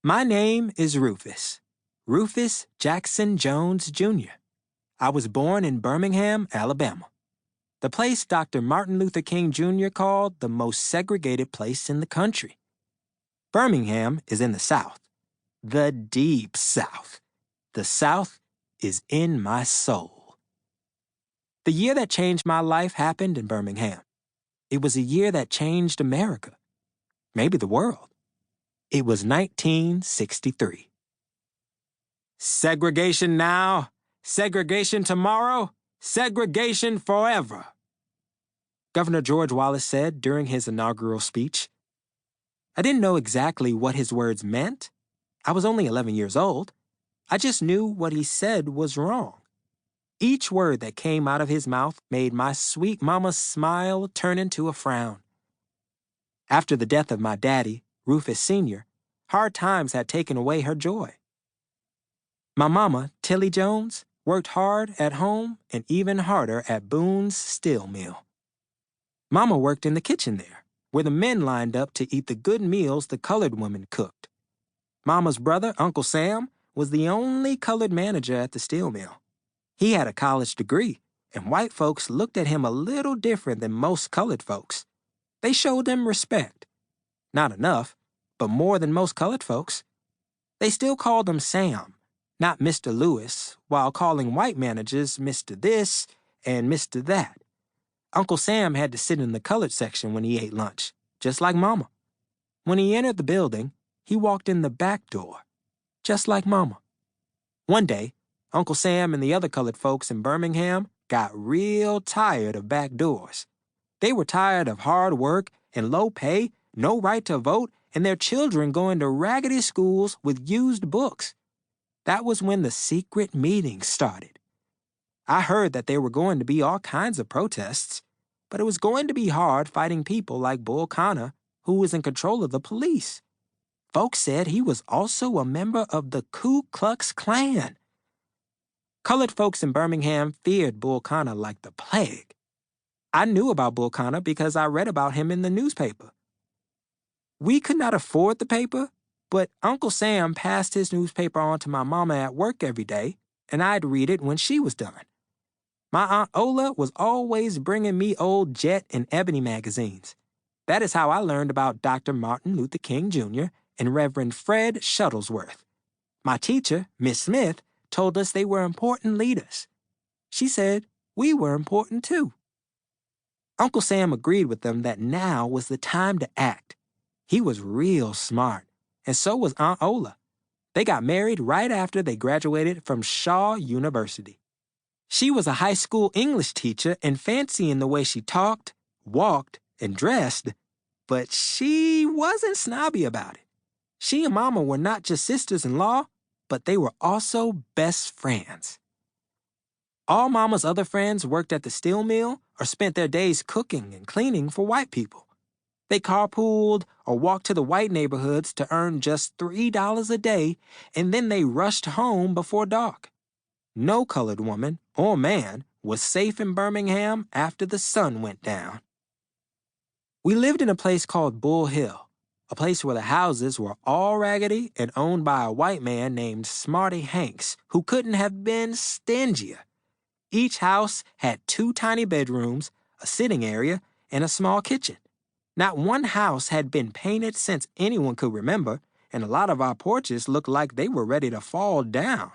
My name is Rufus Jackson Jones, Jr. I was born in Birmingham, Alabama, the place Dr. Martin Luther King, Jr. called the most segregated place in the country. Birmingham is in the South, the deep South. The South is in my soul. The year that changed my life happened in Birmingham. It was a year that changed America, maybe the world. It was 1963. Segregation now, segregation tomorrow, segregation forever, Governor George Wallace said during his inaugural speech. I didn't know exactly what his words meant. I was only 11 years old. I just knew what he said was wrong. Each word that came out of his mouth made my sweet mama's smile turn into a frown. After the death of my daddy, Rufus Sr., hard times had taken away her joy. My mama, Tilly Jones, worked hard at home and even harder at Boone's steel mill. Mama worked in the kitchen there, where the men lined up to eat the good meals the colored women cooked. Mama's brother, Uncle Sam, was the only colored manager at the steel mill. He had a college degree, and white folks looked at him a little different than most colored folks. They showed him respect. Not enough, but more than most colored folks. They still called him Sam, not Mr. Lewis, while calling white managers Mr. This and Mr. That. Uncle Sam had to sit in the colored section when he ate lunch, just like Mama. When he entered the building, he walked in the back door, just like Mama. One day, Uncle Sam and the other colored folks in Birmingham got real tired of back doors. They were tired of hard work and low pay, no right to vote, and their children going to raggedy schools with used books. That was when the secret meetings started. I heard that there were going to be all kinds of protests, but it was going to be hard fighting people like Bull Connor, who was in control of the police. Folks said he was also a member of the Ku Klux Klan. Colored folks in Birmingham feared Bull Connor like the plague. I knew about Bull Connor because I read about him in the newspaper. We could not afford the paper, but Uncle Sam passed his newspaper on to my mama at work every day, and I'd read it when she was done. My Aunt Ola was always bringing me old Jet and Ebony magazines. That is how I learned about Dr. Martin Luther King, Jr. and Reverend Fred Shuttlesworth. My teacher, Miss Smith, told us they were important leaders. She said we were important too. Uncle Sam agreed with them that now was the time to act. He was real smart, and so was Aunt Ola. They got married right after they graduated from Shaw University. She was a high school English teacher and fancy in the way she talked, walked, and dressed, but she wasn't snobby about it. She and Mama were not just sisters-in-law, but they were also best friends. All Mama's other friends worked at the steel mill or spent their days cooking and cleaning for white people. They carpooled or walked to the white neighborhoods to earn just $3 a day, and then they rushed home before dark. No colored woman or man was safe in Birmingham after the sun went down. We lived in a place called Bull Hill, a place where the houses were all raggedy and owned by a white man named Smarty Hanks, who couldn't have been stingier. Each house had 2 tiny bedrooms, a sitting area, and a small kitchen. Not one house had been painted since anyone could remember, and a lot of our porches looked like they were ready to fall down.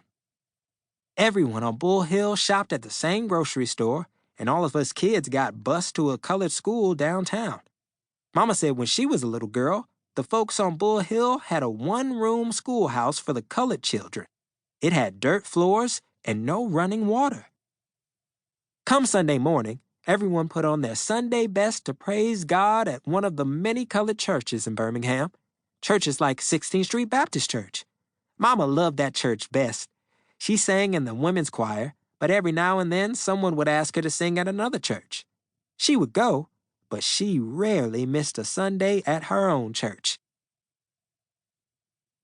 Everyone on Bull Hill shopped at the same grocery store, and all of us kids got bused to a colored school downtown. Mama said when she was a little girl, the folks on Bull Hill had a 1-room schoolhouse for the colored children. It had dirt floors and no running water. Come Sunday morning, everyone put on their Sunday best to praise God at one of the many colored churches in Birmingham. Churches like 16th Street Baptist Church. Mama loved that church best. She sang in the women's choir, but every now and then someone would ask her to sing at another church. She would go, but she rarely missed a Sunday at her own church.